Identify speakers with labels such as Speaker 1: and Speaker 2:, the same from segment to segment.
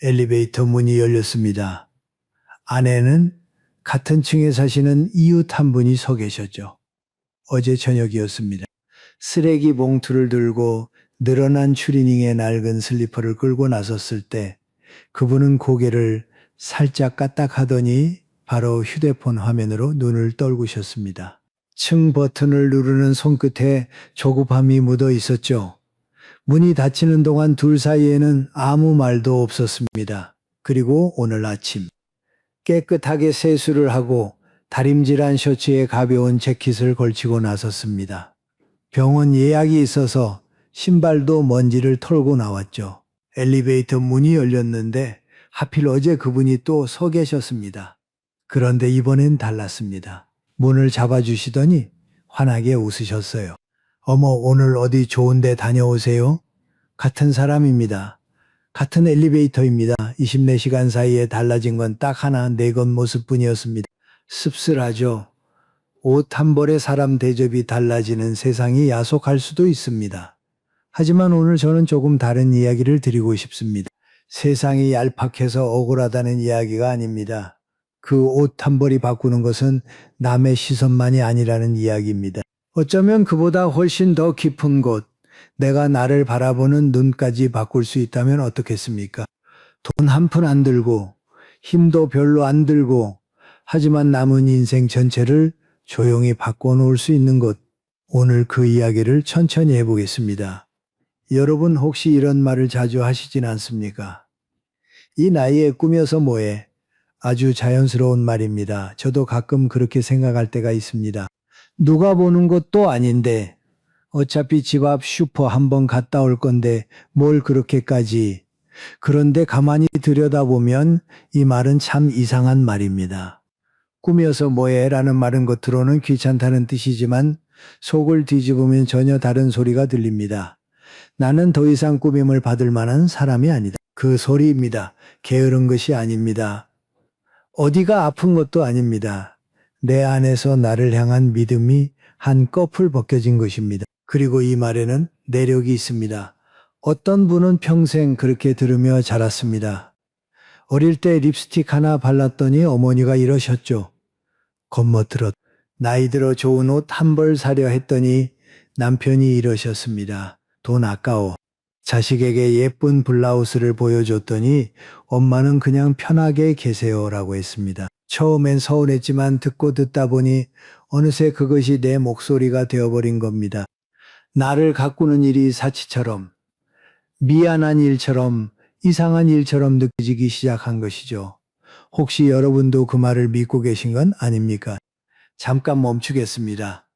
Speaker 1: 엘리베이터 문이 열렸습니다. 안에는 같은 층에 사시는 이웃 한 분이 서 계셨죠. 어제 저녁이었습니다. 쓰레기 봉투를 들고 늘어난 추리닝의 낡은 슬리퍼를 끌고 나섰을 때 그분은 고개를 살짝 까딱하더니 바로 휴대폰 화면으로 눈을 떨구셨습니다. 층 버튼을 누르는 손끝에 조급함이 묻어 있었죠. 문이 닫히는 동안 둘 사이에는 아무 말도 없었습니다. 그리고 오늘 아침 깨끗하게 세수를 하고 다림질한 셔츠에 가벼운 재킷을 걸치고 나섰습니다. 병원 예약이 있어서 신발도 먼지를 털고 나왔죠. 엘리베이터 문이 열렸는데 하필 어제 그분이 또 서 계셨습니다. 그런데 이번엔 달랐습니다. 문을 잡아주시더니 환하게 웃으셨어요. 어머, 오늘 어디 좋은 데 다녀오세요? 같은 사람입니다. 같은 엘리베이터입니다. 24시간 사이에 달라진 건 딱 하나, 내 겉모습뿐이었습니다. 씁쓸하죠. 옷 한 벌에 사람 대접이 달라지는 세상이 야속할 수도 있습니다. 하지만 오늘 저는 조금 다른 이야기를 드리고 싶습니다. 세상이 얄팍해서 억울하다는 이야기가 아닙니다. 그 옷 한 벌이 바꾸는 것은 남의 시선만이 아니라는 이야기입니다. 어쩌면 그보다 훨씬 더 깊은 곳, 내가 나를 바라보는 눈까지 바꿀 수 있다면 어떻겠습니까? 돈 한 푼 안 들고, 힘도 별로 안 들고, 하지만 남은 인생 전체를 조용히 바꿔놓을 수 있는 것. 오늘 그 이야기를 천천히 해보겠습니다. 여러분 혹시 이런 말을 자주 하시진 않습니까? 이 나이에 꾸며서 뭐해? 아주 자연스러운 말입니다. 저도 가끔 그렇게 생각할 때가 있습니다. 누가 보는 것도 아닌데 어차피 집 앞 슈퍼 한번 갔다 올 건데 뭘 그렇게까지. 그런데 가만히 들여다보면 이 말은 참 이상한 말입니다. 꾸며서 뭐해 라는 말은 겉으로는 귀찮다는 뜻이지만 속을 뒤집으면 전혀 다른 소리가 들립니다. 나는 더 이상 꾸밈을 받을 만한 사람이 아니다. 그 소리입니다. 게으른 것이 아닙니다. 어디가 아픈 것도 아닙니다. 내 안에서 나를 향한 믿음이 한꺼풀 벗겨진 것입니다. 그리고 이 말에는 내력이 있습니다. 어떤 분은 평생 그렇게 들으며 자랐습니다. 어릴 때 립스틱 하나 발랐더니 어머니가 이러셨죠. 겁먹들어 나이 들어 좋은 옷 한 벌 사려 했더니 남편이 이러셨습니다. 돈 아까워. 자식에게 예쁜 블라우스를 보여줬더니 엄마는 그냥 편하게 계세요라고 했습니다. 처음엔 서운했지만 듣다 보니 어느새 그것이 내 목소리가 되어버린 겁니다. 나를 가꾸는 일이 사치처럼, 미안한 일처럼, 이상한 일처럼 느껴지기 시작한 것이죠. 혹시 여러분도 그 말을 믿고 계신 건 아닙니까? 잠깐 멈추겠습니다.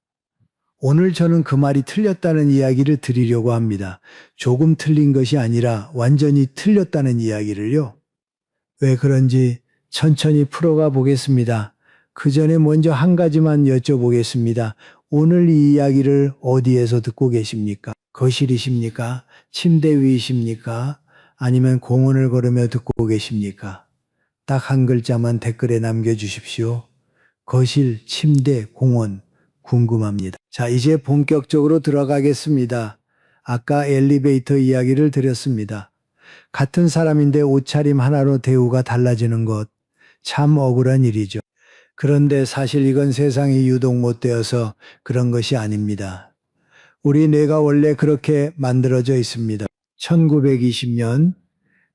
Speaker 1: 오늘 저는 그 말이 틀렸다는 이야기를 드리려고 합니다. 조금 틀린 것이 아니라 완전히 틀렸다는 이야기를요. 왜 그런지 천천히 풀어가 보겠습니다. 그 전에 먼저 한 가지만 여쭤보겠습니다. 오늘 이 이야기를 어디에서 듣고 계십니까? 거실이십니까? 침대 위이십니까? 아니면 공원을 걸으며 듣고 계십니까? 딱 한 글자만 댓글에 남겨주십시오. 거실, 침대, 공원 궁금합니다. 자, 이제 본격적으로 들어가겠습니다. 아까 엘리베이터 이야기를 드렸습니다. 같은 사람인데 옷차림 하나로 대우가 달라지는 것, 참 억울한 일이죠. 그런데 사실 이건 세상이 유독 못되어서 그런 것이 아닙니다. 우리 뇌가 원래 그렇게 만들어져 있습니다. 1920년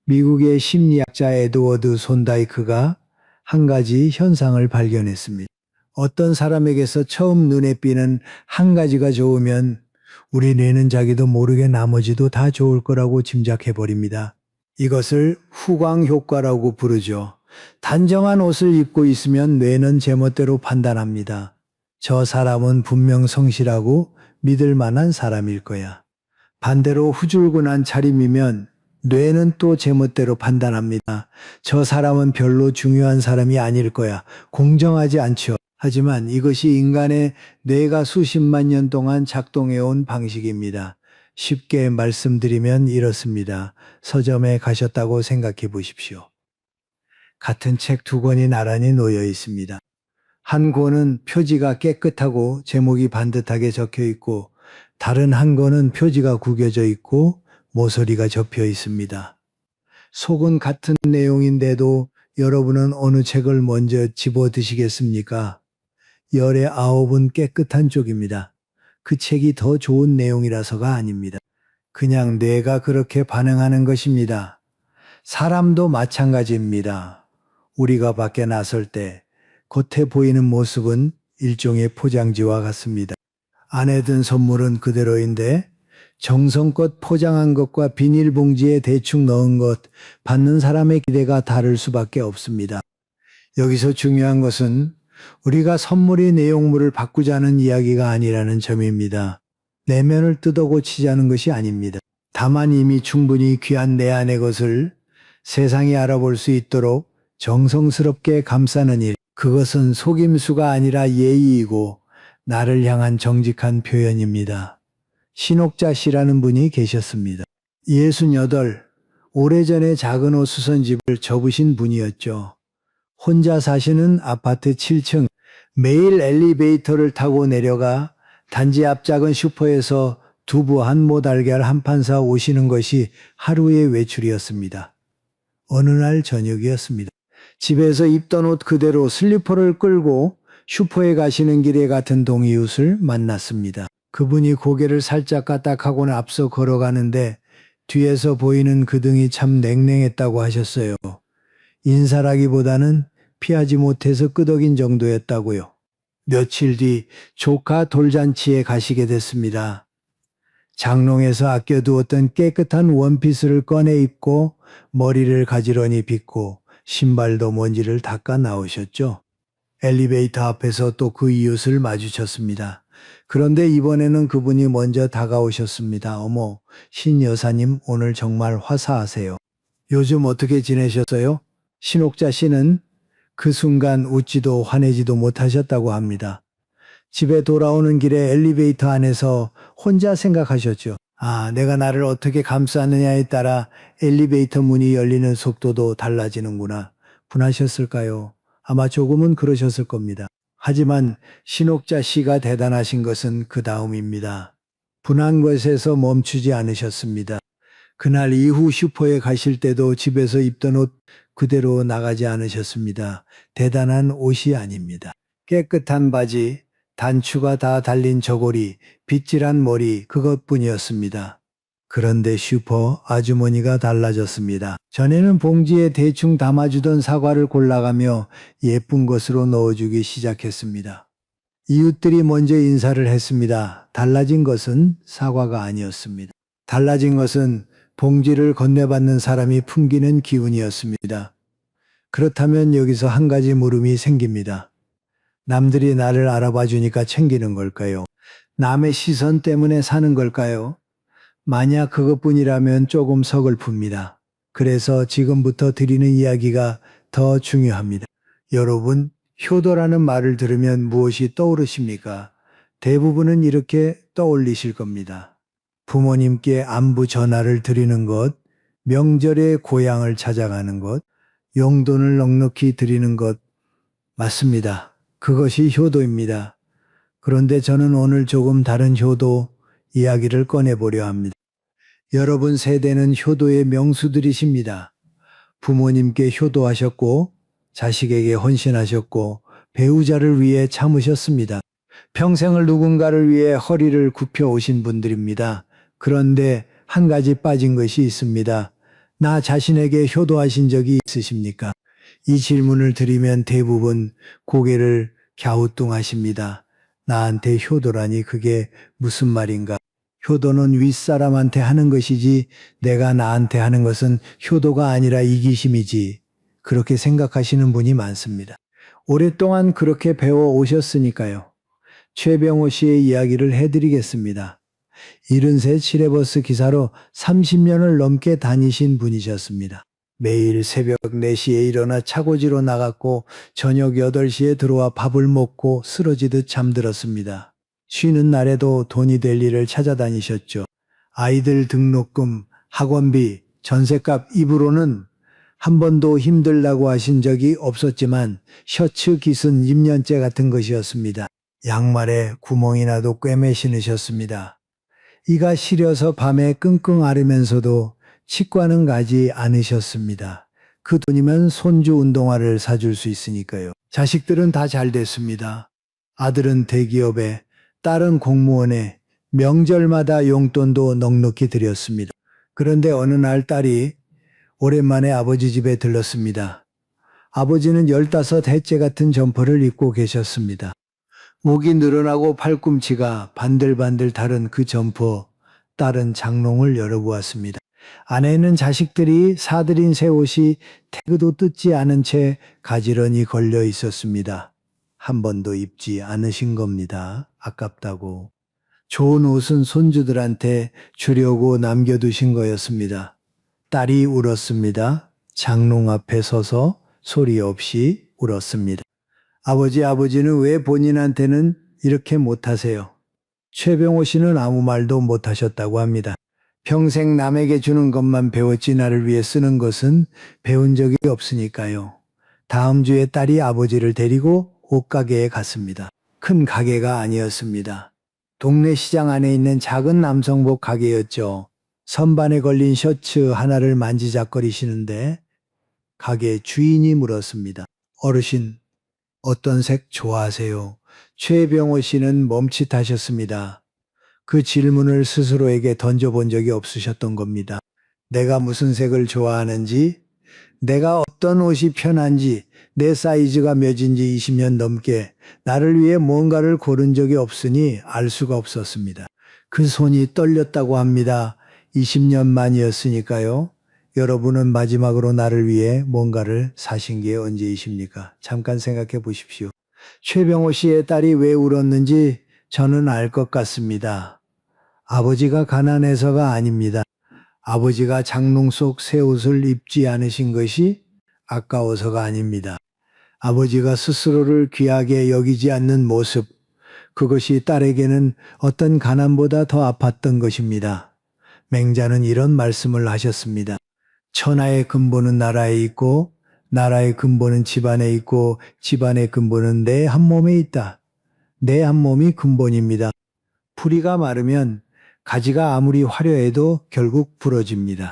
Speaker 1: 미국의 심리학자 에드워드 손다이크가 한 가지 현상을 발견했습니다. 어떤 사람에게서 처음 눈에 띄는 한 가지가 좋으면 우리 뇌는 자기도 모르게 나머지도 다 좋을 거라고 짐작해버립니다. 이것을 후광 효과라고 부르죠. 단정한 옷을 입고 있으면 뇌는 제멋대로 판단합니다. 저 사람은 분명 성실하고 믿을 만한 사람일 거야. 반대로 후줄근한 차림이면 뇌는 또 제멋대로 판단합니다. 저 사람은 별로 중요한 사람이 아닐 거야. 공정하지 않죠. 하지만 이것이 인간의 뇌가 수십만 년 동안 작동해온 방식입니다. 쉽게 말씀드리면 이렇습니다. 서점에 가셨다고 생각해 보십시오. 같은 책 두 권이 나란히 놓여 있습니다. 한 권은 표지가 깨끗하고 제목이 반듯하게 적혀 있고 다른 한 권은 표지가 구겨져 있고 모서리가 접혀 있습니다. 속은 같은 내용인데도 여러분은 어느 책을 먼저 집어 드시겠습니까? 열의 9은 깨끗한 쪽입니다. 그 책이 더 좋은 내용이라서가 아닙니다. 그냥 뇌가 그렇게 반응하는 것입니다. 사람도 마찬가지입니다. 우리가 밖에 나설 때 겉에 보이는 모습은 일종의 포장지와 같습니다. 안에 든 선물은 그대로인데 정성껏 포장한 것과 비닐봉지에 대충 넣은 것, 받는 사람의 기대가 다를 수밖에 없습니다. 여기서 중요한 것은 우리가 선물의 내용물을 바꾸자는 이야기가 아니라는 점입니다. 내면을 뜯어 고치자는 것이 아닙니다. 다만 이미 충분히 귀한 내 안의 것을 세상이 알아볼 수 있도록 정성스럽게 감싸는 일, 그것은 속임수가 아니라 예의이고 나를 향한 정직한 표현입니다. 신옥자 씨라는 분이 계셨습니다. 68, 오래전에 작은 옷 수선집을 접으신 분이었죠. 혼자 사시는 아파트 7층, 매일 엘리베이터를 타고 내려가 단지 앞 작은 슈퍼에서 두부 한 모달걀 한 판 사 오시는 것이 하루의 외출이었습니다. 어느 날 저녁이었습니다. 집에서 입던 옷 그대로 슬리퍼를 끌고 슈퍼에 가시는 길에 같은 동이웃을 만났습니다. 그분이 고개를 살짝 까딱하고는 앞서 걸어가는데 뒤에서 보이는 그 등이 참 냉랭했다고 하셨어요. 인사라기보다는 피하지 못해서 끄덕인 정도였다고요. 며칠 뒤 조카 돌잔치에 가시게 됐습니다. 장롱에서 아껴두었던 깨끗한 원피스를 꺼내 입고 머리를 가지런히 빗고 신발도 먼지를 닦아 나오셨죠. 엘리베이터 앞에서 또 그 이웃을 마주쳤습니다. 그런데 이번에는 그분이 먼저 다가오셨습니다. 어머, 신 여사님 오늘 정말 화사하세요. 요즘 어떻게 지내셨어요? 신옥자 씨는 그 순간 웃지도 화내지도 못하셨다고 합니다. 집에 돌아오는 길에 엘리베이터 안에서 혼자 생각하셨죠. 아, 내가 나를 어떻게 감싸느냐에 따라 엘리베이터 문이 열리는 속도도 달라지는구나. 분하셨을까요? 아마 조금은 그러셨을 겁니다. 하지만 신옥자 씨가 대단하신 것은 그 다음입니다. 분한 것에서 멈추지 않으셨습니다. 그날 이후 슈퍼에 가실 때도 집에서 입던 옷 그대로 나가지 않으셨습니다. 대단한 옷이 아닙니다. 깨끗한 바지, 단추가 다 달린 저고리, 빗질한 머리 그것뿐이었습니다. 그런데 슈퍼 아주머니가 달라졌습니다. 전에는 봉지에 대충 담아주던 사과를 골라가며 예쁜 것으로 넣어주기 시작했습니다. 이웃들이 먼저 인사를 했습니다. 달라진 것은 사과가 아니었습니다. 달라진 것은 봉지를 건네받는 사람이 풍기는 기운이었습니다. 그렇다면 여기서 한 가지 물음이 생깁니다. 남들이 나를 알아봐 주니까 챙기는 걸까요? 남의 시선 때문에 사는 걸까요? 만약 그것뿐이라면 조금 서글픕니다. 그래서 지금부터 드리는 이야기가 더 중요합니다. 여러분, 효도라는 말을 들으면 무엇이 떠오르십니까? 대부분은 이렇게 떠올리실 겁니다. 부모님께 안부 전화를 드리는 것, 명절에 고향을 찾아가는 것, 용돈을 넉넉히 드리는 것, 맞습니다. 그것이 효도입니다. 그런데 저는 오늘 조금 다른 효도 이야기를 꺼내보려 합니다. 여러분 세대는 효도의 명수들이십니다. 부모님께 효도하셨고, 자식에게 헌신하셨고, 배우자를 위해 참으셨습니다. 평생을 누군가를 위해 허리를 굽혀 오신 분들입니다. 그런데 한 가지 빠진 것이 있습니다. 나 자신에게 효도하신 적이 있으십니까? 이 질문을 드리면 대부분 고개를 갸우뚱하십니다. 나한테 효도라니 그게 무슨 말인가? 효도는 윗사람한테 하는 것이지 내가 나한테 하는 것은 효도가 아니라 이기심이지. 그렇게 생각하시는 분이 많습니다. 오랫동안 그렇게 배워 오셨으니까요. 최병호 씨의 이야기를 해드리겠습니다. 73 시내버스 기사로 30년을 넘게 다니신 분이셨습니다. 매일 새벽 4시에 일어나 차고지로 나갔고 저녁 8시에 들어와 밥을 먹고 쓰러지듯 잠들었습니다. 쉬는 날에도 돈이 될 일을 찾아다니셨죠. 아이들 등록금, 학원비, 전셋값 입으로는 한 번도 힘들다고 하신 적이 없었지만 셔츠 깃은 입년째 같은 것이었습니다. 양말에 구멍이 나도 꿰매 신으셨습니다. 이가 시려서 밤에 끙끙 앓으면서도 치과는 가지 않으셨습니다. 그 돈이면 손주 운동화를 사줄 수 있으니까요. 자식들은 다 잘 됐습니다. 아들은 대기업에, 딸은 공무원에 명절마다 용돈도 넉넉히 드렸습니다. 그런데 어느 날 딸이 오랜만에 아버지 집에 들렀습니다. 아버지는 15해째 같은 점퍼를 입고 계셨습니다. 목이 늘어나고 팔꿈치가 반들반들 다른 그 점퍼, 딸은 장롱을 열어보았습니다. 안에는 자식들이 사들인 새 옷이 태그도 뜯지 않은 채 가지런히 걸려 있었습니다. 한 번도 입지 않으신 겁니다. 아깝다고. 좋은 옷은 손주들한테 주려고 남겨두신 거였습니다. 딸이 울었습니다. 장롱 앞에 서서 소리 없이 울었습니다. 아버지는 왜 본인한테는 이렇게 못하세요? 최병호 씨는 아무 말도 못하셨다고 합니다. 평생 남에게 주는 것만 배웠지 나를 위해 쓰는 것은 배운 적이 없으니까요. 다음 주에 딸이 아버지를 데리고 옷가게에 갔습니다. 큰 가게가 아니었습니다. 동네 시장 안에 있는 작은 남성복 가게였죠. 선반에 걸린 셔츠 하나를 만지작거리시는데 가게 주인이 물었습니다. 어르신, 어떤 색 좋아하세요? 최병호 씨는 멈칫하셨습니다. 그 질문을 스스로에게 던져본 적이 없으셨던 겁니다. 내가 무슨 색을 좋아하는지, 내가 어떤 옷이 편한지, 내 사이즈가 몇인지 20년 넘게 나를 위해 뭔가를 고른 적이 없으니 알 수가 없었습니다. 그 손이 떨렸다고 합니다. 20년 만이었으니까요. 여러분은 마지막으로 나를 위해 뭔가를 사신 게 언제이십니까? 잠깐 생각해 보십시오. 최병호 씨의 딸이 왜 울었는지 저는 알 것 같습니다. 아버지가 가난해서가 아닙니다. 아버지가 장롱 속 새 옷을 입지 않으신 것이 아까워서가 아닙니다. 아버지가 스스로를 귀하게 여기지 않는 모습, 그것이 딸에게는 어떤 가난보다 더 아팠던 것입니다. 맹자는 이런 말씀을 하셨습니다. 천하의 근본은 나라에 있고 나라의 근본은 집안에 있고 집안의 근본은 내 한 몸에 있다. 내 한 몸이 근본입니다. 뿌리가 마르면 가지가 아무리 화려해도 결국 부러집니다.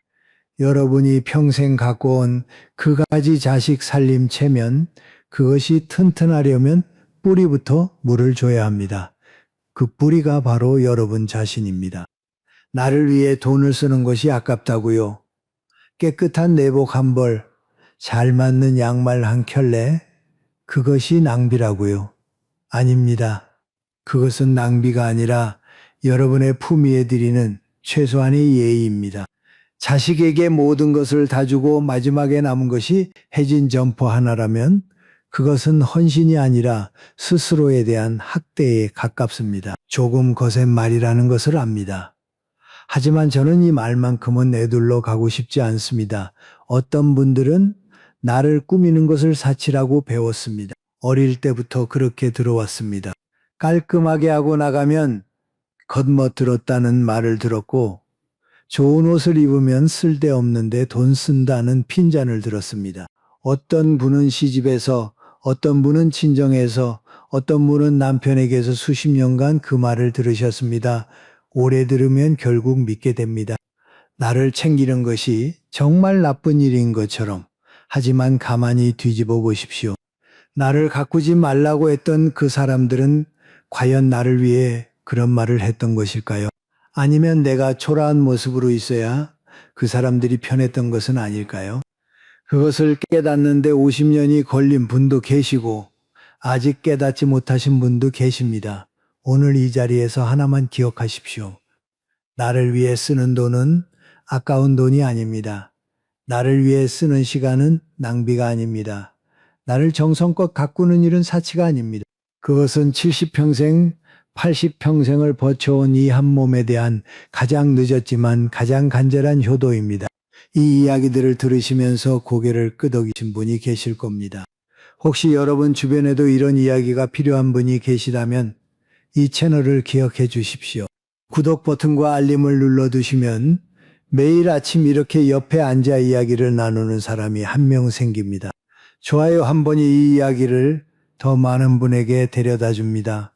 Speaker 1: 여러분이 평생 갖고 온 그 가지 자식 살림 체면, 그것이 튼튼하려면 뿌리부터 물을 줘야 합니다. 그 뿌리가 바로 여러분 자신입니다. 나를 위해 돈을 쓰는 것이 아깝다고요. 깨끗한 내복 한 벌, 잘 맞는 양말 한 켤레, 그것이 낭비라고요. 아닙니다. 그것은 낭비가 아니라 여러분의 품위에 드리는 최소한의 예의입니다. 자식에게 모든 것을 다 주고 마지막에 남은 것이 해진 점퍼 하나라면 그것은 헌신이 아니라 스스로에 대한 학대에 가깝습니다. 조금 거센 말이라는 것을 압니다. 하지만 저는 이 말만큼은 내둘러 가고 싶지 않습니다. 어떤 분들은 나를 꾸미는 것을 사치라고 배웠습니다. 어릴 때부터 그렇게 들어왔습니다. 깔끔하게 하고 나가면 겉멋들었다는 말을 들었고 좋은 옷을 입으면 쓸데없는데 돈 쓴다는 핀잔을 들었습니다. 어떤 분은 시집에서, 어떤 분은 친정에서, 어떤 분은 남편에게서 수십 년간 그 말을 들으셨습니다. 오래 들으면 결국 믿게 됩니다. 나를 챙기는 것이 정말 나쁜 일인 것처럼. 하지만 가만히 뒤집어 보십시오. 나를 가꾸지 말라고 했던 그 사람들은 과연 나를 위해 그런 말을 했던 것일까요? 아니면 내가 초라한 모습으로 있어야 그 사람들이 편했던 것은 아닐까요? 그것을 깨닫는데 50년이 걸린 분도 계시고 아직 깨닫지 못하신 분도 계십니다. 오늘 이 자리에서 하나만 기억하십시오. 나를 위해 쓰는 돈은 아까운 돈이 아닙니다. 나를 위해 쓰는 시간은 낭비가 아닙니다. 나를 정성껏 가꾸는 일은 사치가 아닙니다. 그것은 70평생, 80평생을 버텨온 이 한 몸에 대한 가장 늦었지만 가장 간절한 효도입니다. 이 이야기들을 들으시면서 고개를 끄덕이신 분이 계실 겁니다. 혹시 여러분 주변에도 이런 이야기가 필요한 분이 계시다면 이 채널을 기억해 주십시오. 구독 버튼과 알림을 눌러두시면 매일 아침 이렇게 옆에 앉아 이야기를 나누는 사람이 한 명 생깁니다. 좋아요 한 번이 이 이야기를 더 많은 분에게 데려다 줍니다.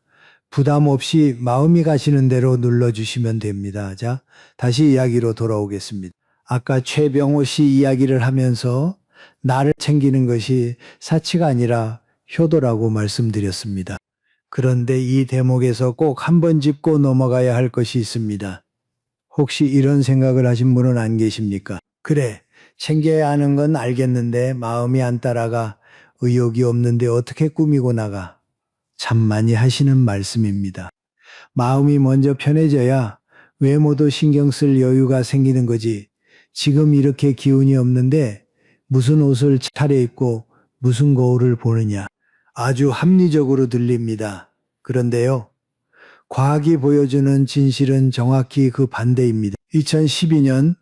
Speaker 1: 부담 없이 마음이 가시는 대로 눌러주시면 됩니다. 자, 다시 이야기로 돌아오겠습니다. 아까 최병호 씨 이야기를 하면서 나를 챙기는 것이 사치가 아니라 효도라고 말씀드렸습니다. 그런데 이 대목에서 꼭 한번 짚고 넘어가야 할 것이 있습니다. 혹시 이런 생각을 하신 분은 안 계십니까? 그래, 챙겨야 하는 건 알겠는데 마음이 안 따라가, 의욕이 없는데 어떻게 꾸미고 나가. 참 많이 하시는 말씀입니다. 마음이 먼저 편해져야 외모도 신경 쓸 여유가 생기는 거지. 지금 이렇게 기운이 없는데 무슨 옷을 차려입고 무슨 거울을 보느냐. 아주 합리적으로 들립니다. 그런데요, 과학이 보여주는 진실은 정확히 그 반대입니다. 2012년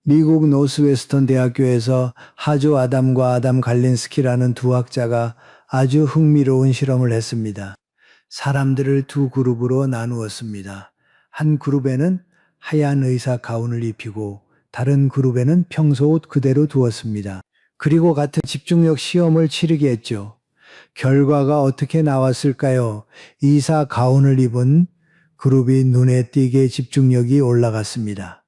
Speaker 1: 미국 노스웨스턴 대학교에서 하조 아담과 아담 갈린스키라는 두 학자가 아주 흥미로운 실험을 했습니다. 사람들을 두 그룹으로 나누었습니다. 한 그룹에는 하얀 의사 가운을 입히고 다른 그룹에는 평소 옷 그대로 두었습니다. 그리고 같은 집중력 시험을 치르게 했죠. 결과가 어떻게 나왔을까요? 의사 가운을 입은 그룹이 눈에 띄게 집중력이 올라갔습니다.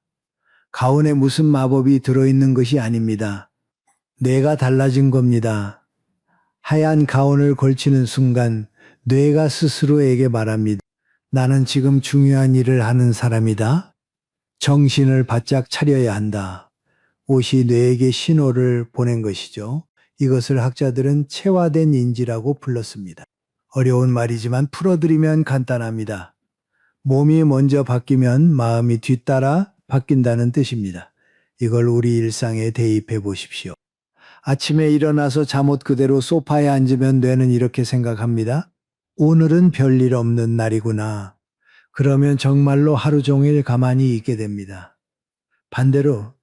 Speaker 1: 가운에 무슨 마법이 들어있는 것이 아닙니다. 뇌가 달라진 겁니다. 하얀 가운을 걸치는 순간 뇌가 스스로에게 말합니다. 나는 지금 중요한 일을 하는 사람이다. 정신을 바짝 차려야 한다. 옷이 뇌에게 신호를 보낸 것이죠. 이것을 학자들은 체화된 인지라고 불렀습니다. 어려운 말이지만 풀어드리면 간단합니다. 몸이 먼저 바뀌면 마음이 뒤따라 바뀐다는 뜻입니다. 이걸 우리 일상에 대입해 보십시오. 아침에 일어나서 잠옷 그대로 소파에 앉으면 뇌는 이렇게 생각합니다. 오늘은 별일 없는 날이구나. 그러면 정말로 하루 종일 가만히 있게 됩니다. 반대로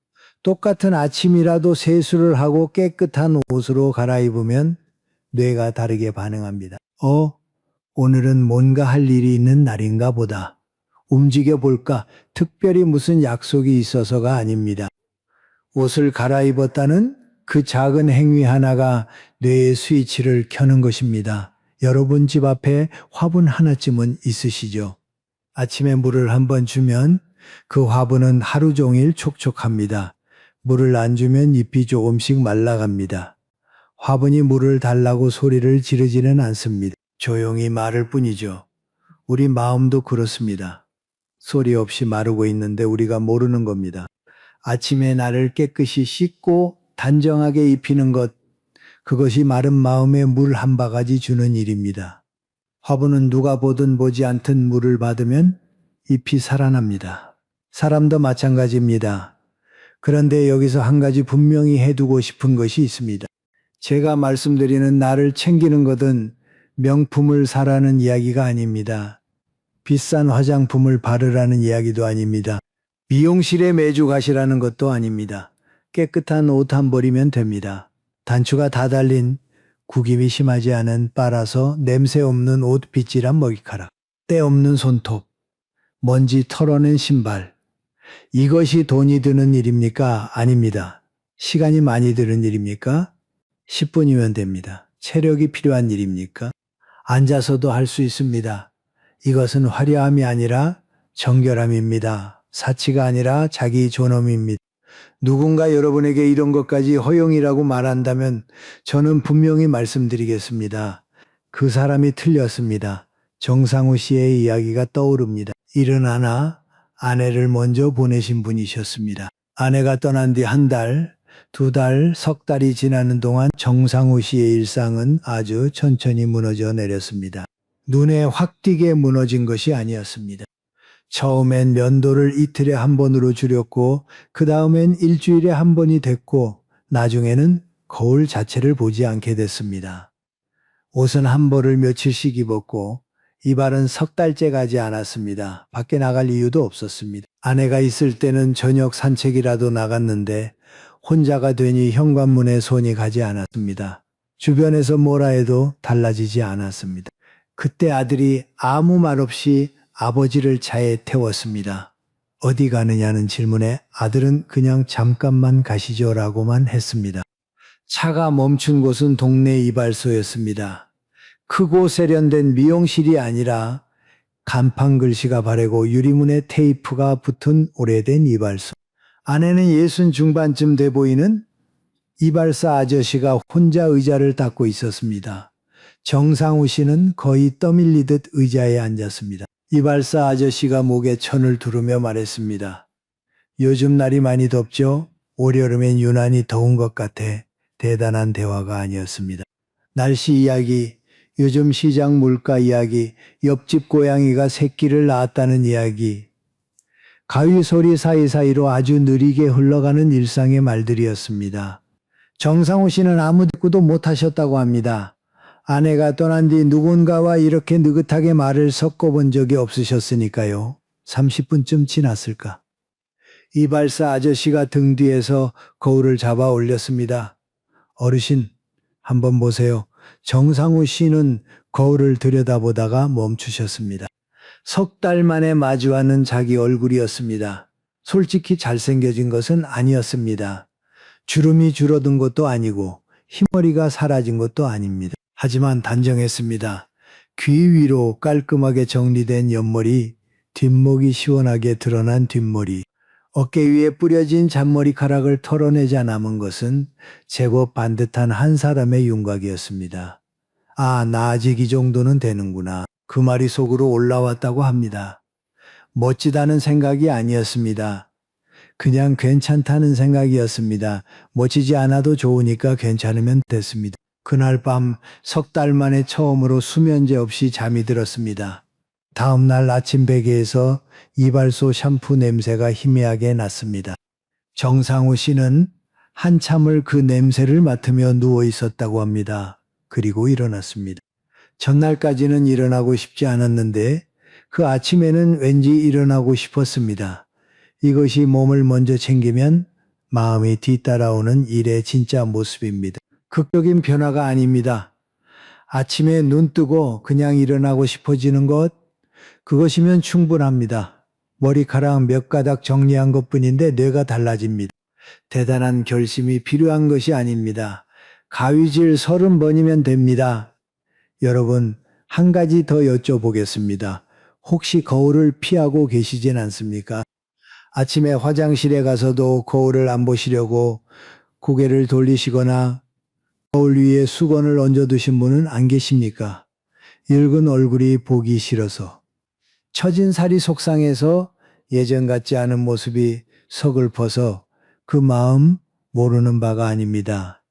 Speaker 1: 똑같은 아침이라도 세수를 하고 깨끗한 옷으로 갈아입으면 뇌가 다르게 반응합니다. 오늘은 뭔가 할 일이 있는 날인가 보다. 움직여 볼까? 특별히 무슨 약속이 있어서가 아닙니다. 옷을 갈아입었다는 그 작은 행위 하나가 뇌의 스위치를 켜는 것입니다. 여러분 집 앞에 화분 하나쯤은 있으시죠? 아침에 물을 한번 주면 그 화분은 하루 종일 촉촉합니다. 물을 안 주면 잎이 조금씩 말라갑니다. 화분이 물을 달라고 소리를 지르지는 않습니다. 조용히 마를 뿐이죠. 우리 마음도 그렇습니다. 소리 없이 마르고 있는데 우리가 모르는 겁니다. 아침에 나를 깨끗이 씻고 단정하게 입히는 것, 그것이 마른 마음에 물 한 바가지 주는 일입니다. 화분은 누가 보든 보지 않든 물을 받으면 잎이 살아납니다. 사람도 마찬가지입니다. 그런데 여기서 한 가지 분명히 해두고 싶은 것이 있습니다. 제가 말씀드리는 나를 챙기는 것은 명품을 사라는 이야기가 아닙니다. 비싼 화장품을 바르라는 이야기도 아닙니다. 미용실에 매주 가시라는 것도 아닙니다. 깨끗한 옷 한 벌이면 됩니다. 단추가 다 달린 구김이 심하지 않은 빨아서 냄새 없는 옷 빗질한 머리카락, 때 없는 손톱, 먼지 털어낸 신발. 이것이 돈이 드는 일입니까? 아닙니다. 시간이 많이 드는 일입니까? 10분이면 됩니다. 체력이 필요한 일입니까? 앉아서도 할 수 있습니다. 이것은 화려함이 아니라 정결함입니다. 사치가 아니라 자기 존엄입니다. 누군가 여러분에게 이런 것까지 허용이라고 말한다면 저는 분명히 말씀드리겠습니다. 그 사람이 틀렸습니다. 정상우 씨의 이야기가 떠오릅니다. 71, 아내를 먼저 보내신 분이셨습니다. 아내가 떠난 뒤 한 달, 두 달, 석 달이 지나는 동안 정상우 씨의 일상은 아주 천천히 무너져 내렸습니다. 눈에 확 띄게 무너진 것이 아니었습니다. 처음엔 면도를 이틀에 한 번으로 줄였고 그 다음엔 일주일에 한 번이 됐고 나중에는 거울 자체를 보지 않게 됐습니다. 옷은 한 벌을 며칠씩 입었고 이발은 석 달째 가지 않았습니다. 밖에 나갈 이유도 없었습니다. 아내가 있을 때는 저녁 산책이라도 나갔는데 혼자가 되니 현관문에 손이 가지 않았습니다. 주변에서 뭐라 해도 달라지지 않았습니다. 그때 아들이 아무 말 없이 아버지를 차에 태웠습니다. 어디 가느냐는 질문에 아들은 그냥 잠깐만 가시죠라고만 했습니다. 차가 멈춘 곳은 동네 이발소였습니다. 크고 세련된 미용실이 아니라 간판 글씨가 바래고 유리문에 테이프가 붙은 오래된 이발소. 아내는 60 중반쯤 돼 보이는 이발사 아저씨가 혼자 의자를 닦고 있었습니다. 정상우 씨는 거의 떠밀리듯 의자에 앉았습니다. 이발사 아저씨가 목에 천을 두르며 말했습니다. 요즘 날이 많이 덥죠? 올여름엔 유난히 더운 것 같아. 대단한 대화가 아니었습니다. 날씨 이야기, 요즘 시장 물가 이야기, 옆집 고양이가 새끼를 낳았다는 이야기, 가위 소리 사이사이로 아주 느리게 흘러가는 일상의 말들이었습니다. 정상우 씨는 아무 대꾸도 못하셨다고 합니다. 아내가 떠난 뒤 누군가와 이렇게 느긋하게 말을 섞어본 적이 없으셨으니까요. 30분쯤 지났을까. 이발사 아저씨가 등 뒤에서 거울을 잡아 올렸습니다. 어르신, 한번 보세요. 정상우 씨는 거울을 들여다보다가 멈추셨습니다. 석 달 만에 마주하는 자기 얼굴이었습니다. 솔직히 잘생겨진 것은 아니었습니다. 주름이 줄어든 것도 아니고 흰머리가 사라진 것도 아닙니다. 하지만 단정했습니다. 귀 위로 깔끔하게 정리된 옆머리, 뒷목이 시원하게 드러난 뒷머리, 어깨 위에 뿌려진 잔머리카락을 털어내자 남은 것은 제법 반듯한 한 사람의 윤곽이었습니다. 아, 나 아직 이 정도는 되는구나. 그 말이 속으로 올라왔다고 합니다. 멋지다는 생각이 아니었습니다. 그냥 괜찮다는 생각이었습니다. 멋지지 않아도 좋으니까 괜찮으면 됐습니다. 그날 밤 석 달 만에 처음으로 수면제 없이 잠이 들었습니다. 다음 날 아침 베개에서 이발소 샴푸 냄새가 희미하게 났습니다. 정상우 씨는 한참을 그 냄새를 맡으며 누워 있었다고 합니다. 그리고 일어났습니다. 전날까지는 일어나고 싶지 않았는데 그 아침에는 왠지 일어나고 싶었습니다. 이것이 몸을 먼저 챙기면 마음이 뒤따라오는 일의 진짜 모습입니다. 극적인 변화가 아닙니다. 아침에 눈 뜨고 그냥 일어나고 싶어지는 것, 그것이면 충분합니다. 머리카락 몇 가닥 정리한 것뿐인데 뇌가 달라집니다. 대단한 결심이 필요한 것이 아닙니다. 가위질 30번이면 됩니다. 여러분, 한 가지 더 여쭤보겠습니다. 혹시 거울을 피하고 계시진 않습니까? 아침에 화장실에 가서도 거울을 안 보시려고 고개를 돌리시거나 거울 위에 수건을 얹어두신 분은 안 계십니까? 읽은 얼굴이 보기 싫어서, 처진 살이 속상해서, 예전 같지 않은 모습이 서글퍼서 그 마음 모르는 바가 아닙니다.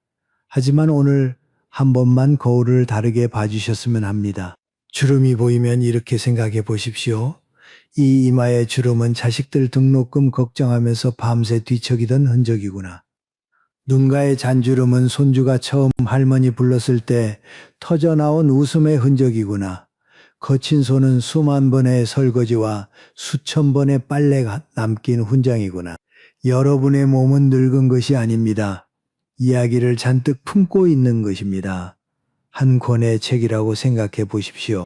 Speaker 1: 하지만 오늘 한 번만 거울을 다르게 봐주셨으면 합니다. 주름이 보이면 이렇게 생각해 보십시오. 이 이마의 주름은 자식들 등록금 걱정하면서 밤새 뒤척이던 흔적이구나. 눈가의 잔주름은 손주가 처음 할머니 불렀을 때 터져나온 웃음의 흔적이구나. 거친 손은 수만 번의 설거지와 수천 번의 빨래가 남긴 훈장이구나. 여러분의 몸은 늙은 것이 아닙니다. 이야기를 잔뜩 품고 있는 것입니다. 한 권의 책이라고 생각해 보십시오.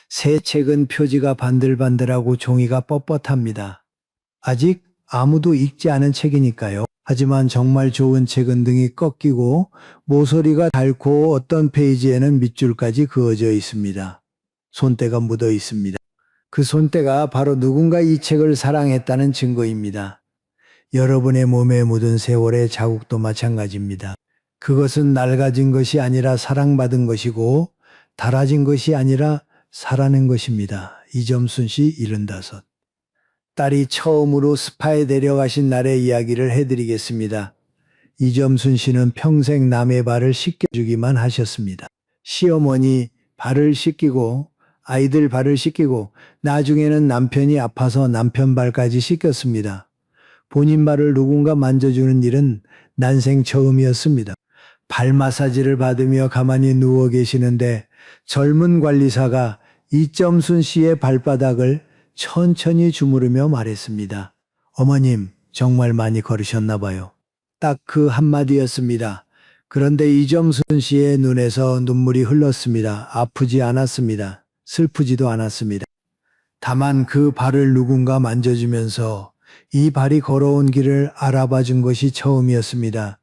Speaker 1: 새 책은 표지가 반들반들하고 종이가 뻣뻣합니다. 아직 아무도 읽지 않은 책이니까요. 하지만 정말 좋은 책은 등이 꺾이고 모서리가 닳고 어떤 페이지에는 밑줄까지 그어져 있습니다. 손때가 묻어 있습니다. 그 손때가 바로 누군가 이 책을 사랑했다는 증거입니다. 여러분의 몸에 묻은 세월의 자국도 마찬가지입니다. 그것은 낡아진 것이 아니라 사랑받은 것이고 닳아진 것이 아니라 살아낸 것입니다. 이점순 씨 75. 딸이 처음으로 스파에 데려가신 날의 이야기를 해드리겠습니다. 이점순 씨는 평생 남의 발을 씻겨주기만 하셨습니다. 시어머니 발을 씻기고 아이들 발을 씻기고 나중에는 남편이 아파서 남편 발까지 씻겼습니다. 본인 발을 누군가 만져주는 일은 난생 처음이었습니다. 발 마사지를 받으며 가만히 누워 계시는데 젊은 관리사가 이점순 씨의 발바닥을 천천히 주무르며 말했습니다. 어머님, 정말 많이 걸으셨나 봐요. 딱 그 한마디였습니다. 그런데 이점순 씨의 눈에서 눈물이 흘렀습니다. 아프지 않았습니다. 슬프지도 않았습니다. 다만 그 발을 누군가 만져주면서 이 발이 걸어온 길을 알아봐 준 것이 처음이었습니다.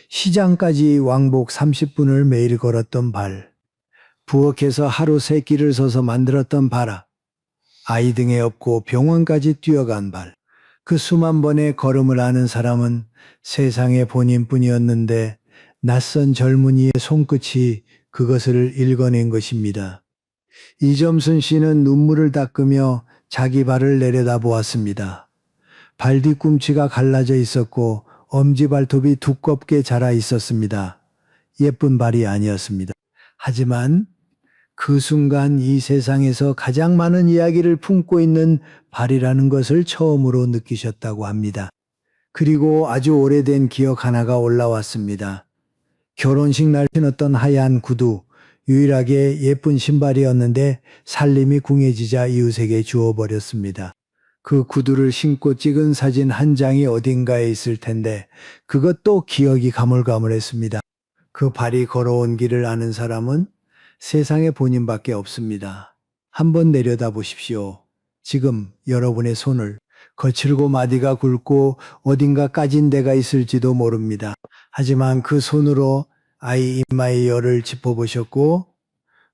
Speaker 1: 시장까지 왕복 30분을 매일 걸었던 발, 부엌에서 하루 3끼를 서서 만들었던 발, 아이 등에 업고 병원까지 뛰어간 발, 그 수만 번의 걸음을 아는 사람은 세상의 본인뿐이었는데 낯선 젊은이의 손끝이 그것을 읽어낸 것입니다. 이점순 씨는 눈물을 닦으며 자기 발을 내려다보았습니다. 발 뒤꿈치가 갈라져 있었고 엄지발톱이 두껍게 자라 있었습니다. 예쁜 발이 아니었습니다. 하지만 그 순간 이 세상에서 가장 많은 이야기를 품고 있는 발이라는 것을 처음으로 느끼셨다고 합니다. 그리고 아주 오래된 기억 하나가 올라왔습니다. 결혼식 날 신었던 하얀 구두, 유일하게 예쁜 신발이었는데 살림이 궁해지자 이웃에게 주워버렸습니다. 그 구두를 신고 찍은 사진 한 장이 어딘가에 있을 텐데 그것도 기억이 가물가물했습니다. 그 발이 걸어온 길을 아는 사람은 세상에 본인밖에 없습니다. 한번 내려다 보십시오. 지금 여러분의 손을 거칠고 마디가 굵고 어딘가 까진 데가 있을지도 모릅니다. 하지만 그 손으로 아이 이마의 열을 짚어보셨고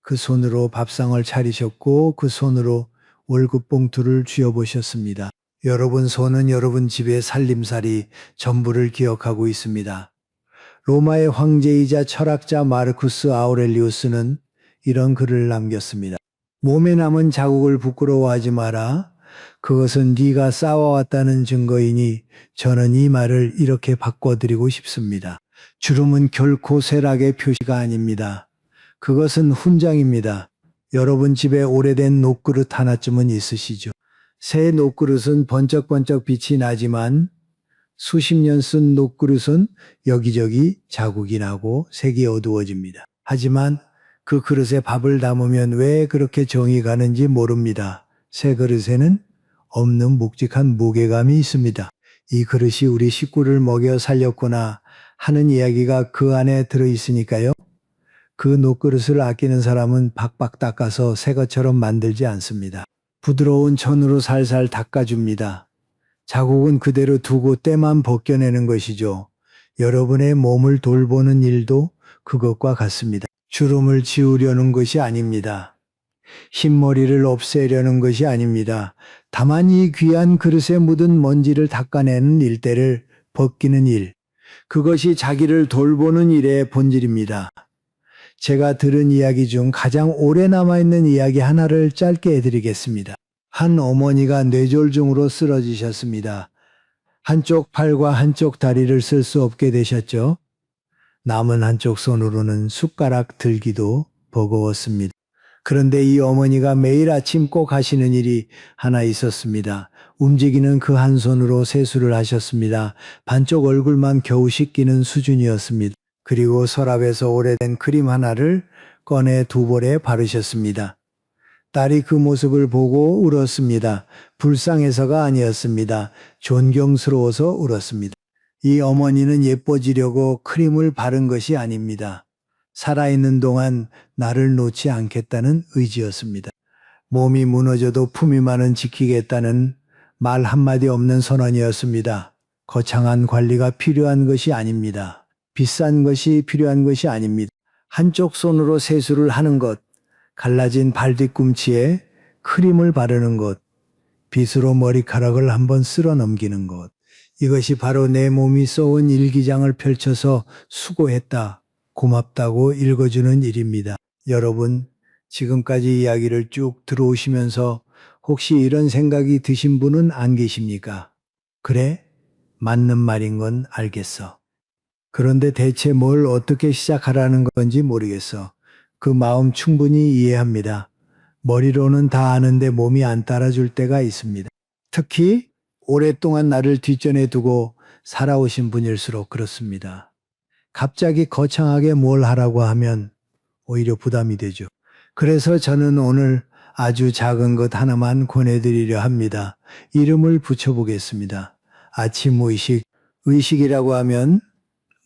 Speaker 1: 그 손으로 밥상을 차리셨고 그 손으로 월급 봉투를 쥐어보셨습니다. 여러분 손은 여러분 집의 살림살이 전부를 기억하고 있습니다. 로마의 황제이자 철학자 마르쿠스 아우렐리우스는 이런 글을 남겼습니다. 몸에 남은 자국을 부끄러워하지 마라. 그것은 네가 쌓아왔다는 증거이니 저는 이 말을 이렇게 바꿔드리고 싶습니다. 주름은 결코 쇠락의 표시가 아닙니다. 그것은 훈장입니다. 여러분 집에 오래된 녹그릇 하나쯤은 있으시죠? 새 녹그릇은 번쩍번쩍 빛이 나지만 수십 년 쓴 녹그릇은 여기저기 자국이 나고 색이 어두워집니다. 하지만 그 그릇에 밥을 담으면 왜 그렇게 정이 가는지 모릅니다. 새 그릇에는 없는 묵직한 무게감이 있습니다. 이 그릇이 우리 식구를 먹여 살렸구나 하는 이야기가 그 안에 들어있으니까요. 그 녹그릇을 아끼는 사람은 박박 닦아서 새 것처럼 만들지 않습니다. 부드러운 천으로 살살 닦아줍니다. 자국은 그대로 두고 때만 벗겨내는 것이죠. 여러분의 몸을 돌보는 일도 그것과 같습니다. 주름을 지우려는 것이 아닙니다. 흰머리를 없애려는 것이 아닙니다. 다만 이 귀한 그릇에 묻은 먼지를 닦아내는 일대를 벗기는 일, 그것이 자기를 돌보는 일의 본질입니다. 제가 들은 이야기 중 가장 오래 남아있는 이야기 하나를 짧게 해드리겠습니다. 한 어머니가 뇌졸중으로 쓰러지셨습니다. 한쪽 팔과 한쪽 다리를 쓸 수 없게 되셨죠. 남은 한쪽 손으로는 숟가락 들기도 버거웠습니다. 그런데 이 어머니가 매일 아침 꼭 하시는 일이 하나 있었습니다. 움직이는 그 한 손으로 세수를 하셨습니다. 반쪽 얼굴만 겨우 씻기는 수준이었습니다. 그리고 서랍에서 오래된 크림 하나를 꺼내 두 볼에 바르셨습니다. 딸이 그 모습을 보고 울었습니다. 불쌍해서가 아니었습니다. 존경스러워서 울었습니다. 이 어머니는 예뻐지려고 크림을 바른 것이 아닙니다. 살아있는 동안 나를 놓지 않겠다는 의지였습니다. 몸이 무너져도 품위만은 지키겠다는 말 한마디 없는 선언이었습니다. 거창한 관리가 필요한 것이 아닙니다. 비싼 것이 필요한 것이 아닙니다. 한쪽 손으로 세수를 하는 것, 갈라진 발 뒤꿈치에 크림을 바르는 것, 빗으로 머리카락을 한번 쓸어 넘기는 것, 이것이 바로 내 몸이 써온 일기장을 펼쳐서 수고했다, 고맙다고 읽어주는 일입니다. 여러분, 지금까지 이야기를 쭉 들어오시면서 혹시 이런 생각이 드신 분은 안 계십니까? 그래? 맞는 말인 건 알겠어. 그런데 대체 뭘 어떻게 시작하라는 건지 모르겠어. 그 마음 충분히 이해합니다. 머리로는 다 아는데 몸이 안 따라줄 때가 있습니다. 특히 오랫동안 나를 뒷전에 두고 살아오신 분일수록 그렇습니다. 갑자기 거창하게 뭘 하라고 하면 오히려 부담이 되죠. 그래서 저는 오늘 아주 작은 것 하나만 권해드리려 합니다. 이름을 붙여보겠습니다. 아침 의식. 의식이라고 하면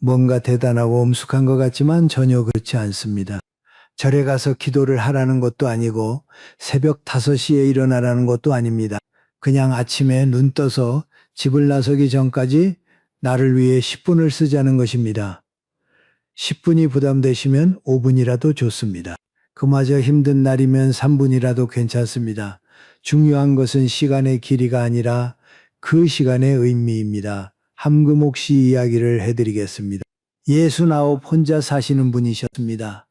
Speaker 1: 뭔가 대단하고 엄숙한 것 같지만 전혀 그렇지 않습니다. 절에 가서 기도를 하라는 것도 아니고 새벽 5시에 일어나라는 것도 아닙니다. 그냥 아침에 눈 떠서 집을 나서기 전까지 나를 위해 10분을 쓰자는 것입니다. 10분이 부담되시면 5분이라도 좋습니다. 그마저 힘든 날이면 3분이라도 괜찮습니다. 중요한 것은 시간의 길이가 아니라 그 시간의 의미입니다. 함금옥 씨 이야기를 해드리겠습니다. 69 혼자 사시는 분이셨습니다.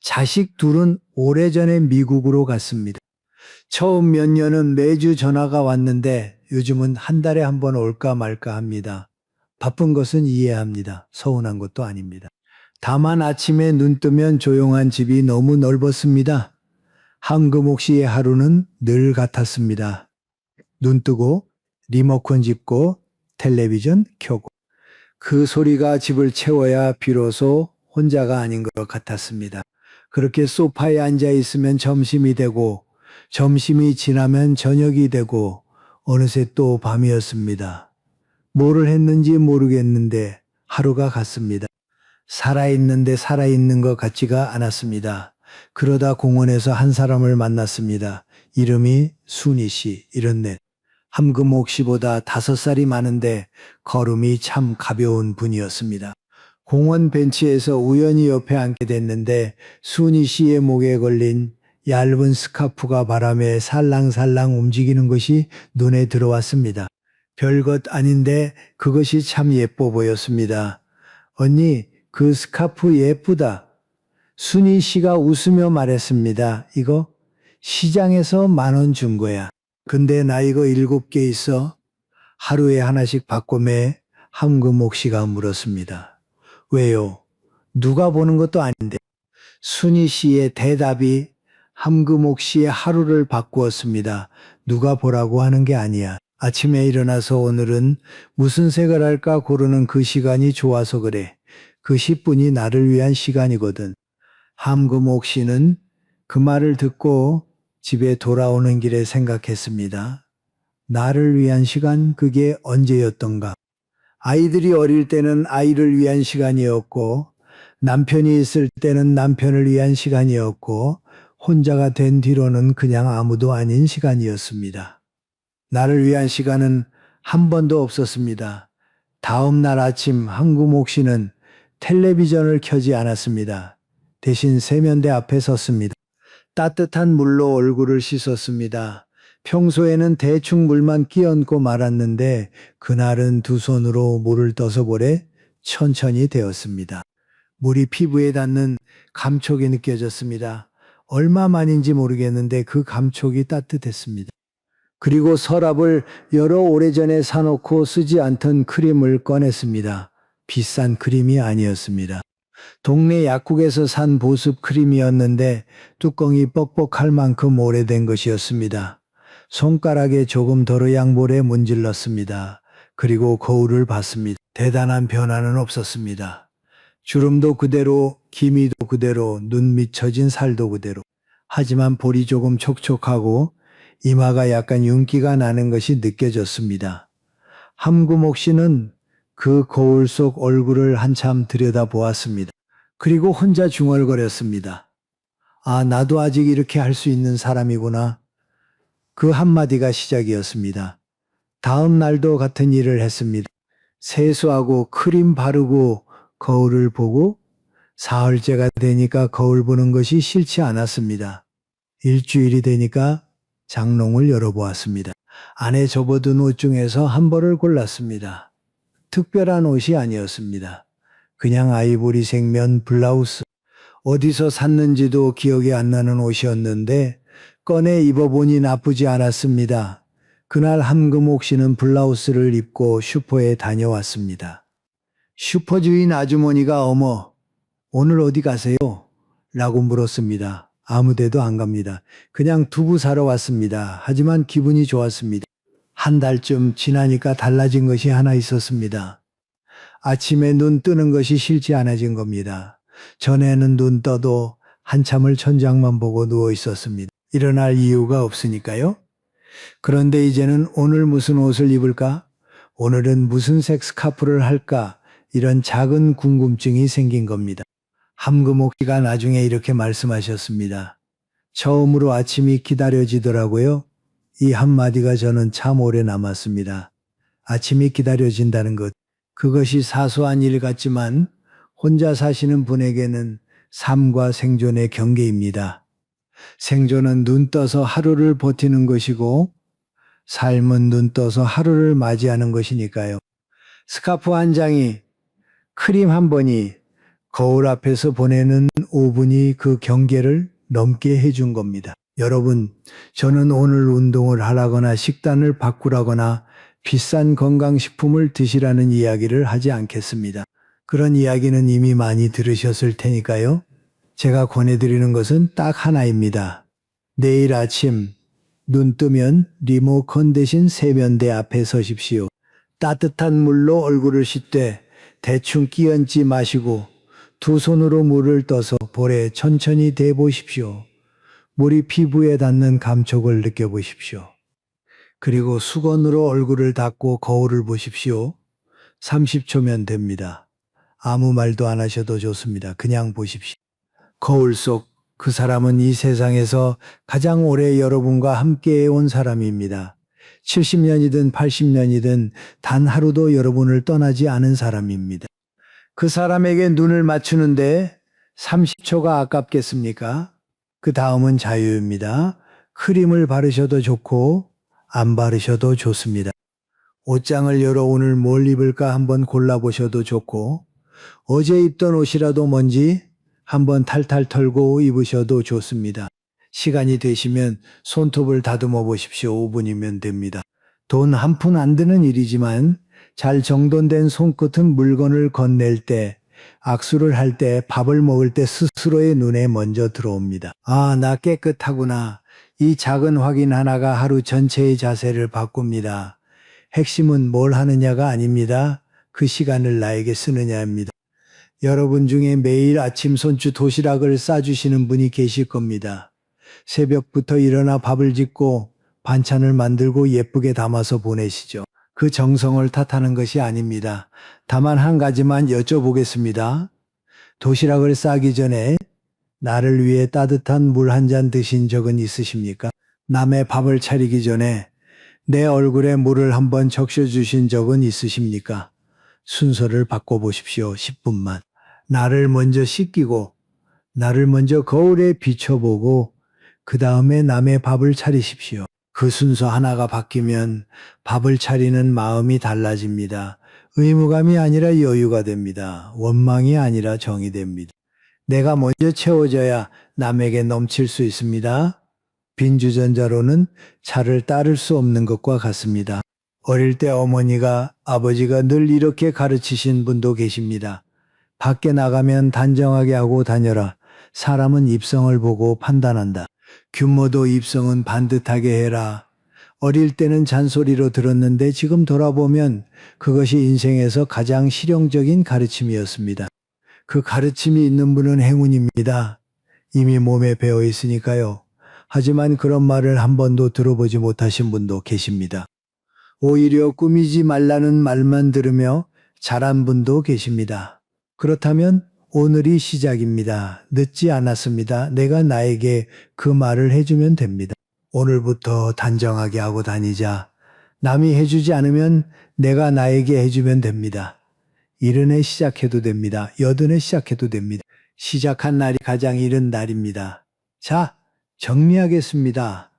Speaker 1: 자식 둘은 오래전에 미국으로 갔습니다. 처음 몇 년은 매주 전화가 왔는데 요즘은 한 달에 한 번 올까 말까 합니다. 바쁜 것은 이해합니다. 서운한 것도 아닙니다. 다만 아침에 눈 뜨면 조용한 집이 너무 넓었습니다. 함금옥 씨의 하루는 늘 같았습니다. 눈 뜨고 리모컨 짚고 텔레비전 켜고 그 소리가 집을 채워야 비로소 혼자가 아닌 것 같았습니다. 그렇게 소파에 앉아 있으면 점심이 되고 점심이 지나면 저녁이 되고 어느새 또 밤이었습니다. 뭐를 했는지 모르겠는데 하루가 갔습니다. 살아있는데 살아있는 것 같지가 않았습니다. 그러다 공원에서 한 사람을 만났습니다. 이름이 순희 씨, 74. 함금옥 씨보다 5살이 많은데 걸음이 참 가벼운 분이었습니다. 공원 벤치에서 우연히 옆에 앉게 됐는데 순희 씨의 목에 걸린 얇은 스카프가 바람에 살랑살랑 움직이는 것이 눈에 들어왔습니다. 별것 아닌데 그것이 참 예뻐 보였습니다. 언니, 그 스카프 예쁘다. 순희 씨가 웃으며 말했습니다. 이거 시장에서 10,000원 준 거야. 근데 나 이거 7개 있어. 하루에 하나씩 바꿔 매. 함금옥 씨가 물었습니다. 왜요? 누가 보는 것도 아닌데. 순희 씨의 대답이 함금옥 씨의 하루를 바꾸었습니다. 누가 보라고 하는 게 아니야. 아침에 일어나서 오늘은 무슨 색을 할까 고르는 그 시간이 좋아서 그래. 그 10분이 나를 위한 시간이거든. 함금옥 씨는 그 말을 듣고 집에 돌아오는 길에 생각했습니다. 나를 위한 시간, 그게 언제였던가. 아이들이 어릴 때는 아이를 위한 시간이었고, 남편이 있을 때는 남편을 위한 시간이었고, 혼자가 된 뒤로는 그냥 아무도 아닌 시간이었습니다. 나를 위한 시간은 한 번도 없었습니다. 다음 날 아침 함금옥 씨는 텔레비전을 켜지 않았습니다. 대신 세면대 앞에 섰습니다. 따뜻한 물로 얼굴을 씻었습니다. 평소에는 대충 물만 끼얹고 말았는데 그날은 두 손으로 물을 떠서 보래 천천히 데웠습니다. 물이 피부에 닿는 감촉이 느껴졌습니다. 얼마만인지 모르겠는데 그 감촉이 따뜻했습니다. 그리고 서랍을 여러 오래전에 사놓고 쓰지 않던 크림을 꺼냈습니다. 비싼 크림이 아니었습니다. 동네 약국에서 산 보습 크림이었는데 뚜껑이 뻑뻑할 만큼 오래된 것이었습니다. 손가락에 조금 덜어 양볼에 문질렀습니다. 그리고 거울을 봤습니다. 대단한 변화는 없었습니다. 주름도 그대로, 기미도 그대로, 눈 밑처진 살도 그대로. 하지만 볼이 조금 촉촉하고 이마가 약간 윤기가 나는 것이 느껴졌습니다. 함금옥 씨는 그 거울 속 얼굴을 한참 들여다보았습니다. 그리고 혼자 중얼거렸습니다. 아, 나도 아직 이렇게 할 수 있는 사람이구나. 그 한마디가 시작이었습니다. 다음 날도 같은 일을 했습니다. 세수하고 크림 바르고 거울을 보고 사흘째가 되니까 거울 보는 것이 싫지 않았습니다. 일주일이 되니까 장롱을 열어보았습니다. 안에 접어둔 옷 중에서 한 벌을 골랐습니다. 특별한 옷이 아니었습니다. 그냥 아이보리 색면 블라우스. 어디서 샀는지도 기억이 안 나는 옷이었는데 꺼내 입어보니 나쁘지 않았습니다. 그날 함금옥 씨는 블라우스를 입고 슈퍼에 다녀왔습니다. 슈퍼 주인 아주머니가 어머, 오늘 어디 가세요? 라고 물었습니다. 아무 데도 안 갑니다. 그냥 두부 사러 왔습니다. 하지만 기분이 좋았습니다. 한 달쯤 지나니까 달라진 것이 하나 있었습니다. 아침에 눈 뜨는 것이 싫지 않아진 겁니다. 전에는 눈 떠도 한참을 천장만 보고 누워 있었습니다. 일어날 이유가 없으니까요. 그런데 이제는 오늘 무슨 옷을 입을까? 오늘은 무슨 색 스카프를 할까? 이런 작은 궁금증이 생긴 겁니다. 함금옥 씨가 나중에 이렇게 말씀하셨습니다. 처음으로 아침이 기다려지더라고요. 이 한마디가 저는 참 오래 남았습니다. 아침이 기다려진다는 것. 그것이 사소한 일 같지만 혼자 사시는 분에게는 삶과 생존의 경계입니다. 생존은 눈 떠서 하루를 버티는 것이고 삶은 눈 떠서 하루를 맞이하는 것이니까요. 스카프 한 장이, 크림 한 번이, 거울 앞에서 보내는 5분이 그 경계를 넘게 해준 겁니다. 여러분, 저는 오늘 운동을 하라거나 식단을 바꾸라거나 비싼 건강식품을 드시라는 이야기를 하지 않겠습니다. 그런 이야기는 이미 많이 들으셨을 테니까요. 제가 권해드리는 것은 딱 하나입니다. 내일 아침 눈 뜨면 리모컨 대신 세면대 앞에 서십시오. 따뜻한 물로 얼굴을 씻되 대충 끼얹지 마시고 두 손으로 물을 떠서 볼에 천천히 대보십시오. 물이 피부에 닿는 감촉을 느껴보십시오. 그리고 수건으로 얼굴을 닦고 거울을 보십시오. 30초면 됩니다. 아무 말도 안 하셔도 좋습니다. 그냥 보십시오. 거울 속 그 사람은 이 세상에서 가장 오래 여러분과 함께 해온 사람입니다. 70년이든 80년이든 단 하루도 여러분을 떠나지 않은 사람입니다. 그 사람에게 눈을 맞추는데 30초가 아깝겠습니까? 그 다음은 자유입니다. 크림을 바르셔도 좋고 안 바르셔도 좋습니다. 옷장을 열어 오늘 뭘 입을까 한번 골라보셔도 좋고 어제 입던 옷이라도 뭔지 한번 탈탈 털고 입으셔도 좋습니다. 시간이 되시면 손톱을 다듬어 보십시오. 5분이면 됩니다. 돈 한 푼 안 드는 일이지만 잘 정돈된 손끝은 물건을 건넬 때, 악수를 할 때, 밥을 먹을 때 스스로의 눈에 먼저 들어옵니다. 아, 나 깨끗하구나. 이 작은 확인 하나가 하루 전체의 자세를 바꿉니다. 핵심은 뭘 하느냐가 아닙니다. 그 시간을 나에게 쓰느냐입니다. 여러분 중에 매일 아침 손주 도시락을 싸주시는 분이 계실 겁니다. 새벽부터 일어나 밥을 짓고 반찬을 만들고 예쁘게 담아서 보내시죠. 그 정성을 탓하는 것이 아닙니다. 다만 한 가지만 여쭤보겠습니다. 도시락을 싸기 전에 나를 위해 따뜻한 물 한 잔 드신 적은 있으십니까? 남의 밥을 차리기 전에 내 얼굴에 물을 한번 적셔주신 적은 있으십니까? 순서를 바꿔보십시오. 10분만. 나를 먼저 씻기고 나를 먼저 거울에 비춰보고 그 다음에 남의 밥을 차리십시오. 그 순서 하나가 바뀌면 밥을 차리는 마음이 달라집니다. 의무감이 아니라 여유가 됩니다. 원망이 아니라 정이 됩니다. 내가 먼저 채워져야 남에게 넘칠 수 있습니다. 빈주전자로는 차를 따를 수 없는 것과 같습니다. 어릴 때 어머니가 아버지가 늘 이렇게 가르치신 분도 계십니다. 밖에 나가면 단정하게 하고 다녀라. 사람은 입성을 보고 판단한다. 규모도 입성은 반듯하게 해라. 어릴 때는 잔소리로 들었는데 지금 돌아보면 그것이 인생에서 가장 실용적인 가르침이었습니다. 그 가르침이 있는 분은 행운입니다. 이미 몸에 배어 있으니까요. 하지만 그런 말을 한 번도 들어보지 못하신 분도 계십니다. 오히려 꾸미지 말라는 말만 들으며 자란 분도 계십니다. 그렇다면 오늘이 시작입니다. 늦지 않았습니다. 내가 나에게 그 말을 해주면 됩니다. 오늘부터 단정하게 하고 다니자. 남이 해주지 않으면 내가 나에게 해주면 됩니다. 이른에 시작해도 됩니다. 여든에 시작해도 됩니다. 시작한 날이 가장 이른 날입니다. 자, 정리하겠습니다.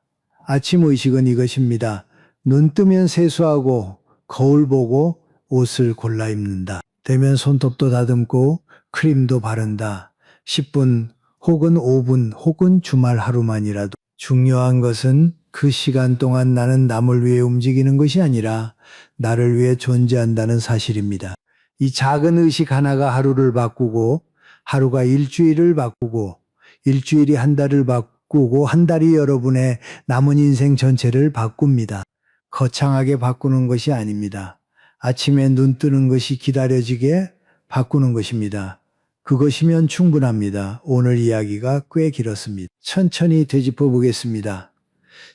Speaker 1: 아침 의식은 이것입니다. 눈 뜨면 세수하고 거울 보고 옷을 골라 입는다. 되면 손톱도 다듬고 크림도 바른다. 10분 혹은 5분 혹은 주말 하루만이라도. 중요한 것은 그 시간 동안 나는 남을 위해 움직이는 것이 아니라 나를 위해 존재한다는 사실입니다. 이 작은 의식 하나가 하루를 바꾸고 하루가 일주일을 바꾸고 일주일이 한 달을 바꾸고 한 달이 여러분의 남은 인생 전체를 바꿉니다. 거창하게 바꾸는 것이 아닙니다. 아침에 눈 뜨는 것이 기다려지게 바꾸는 것입니다. 그것이면 충분합니다. 오늘 이야기가 꽤 길었습니다. 천천히 되짚어 보겠습니다.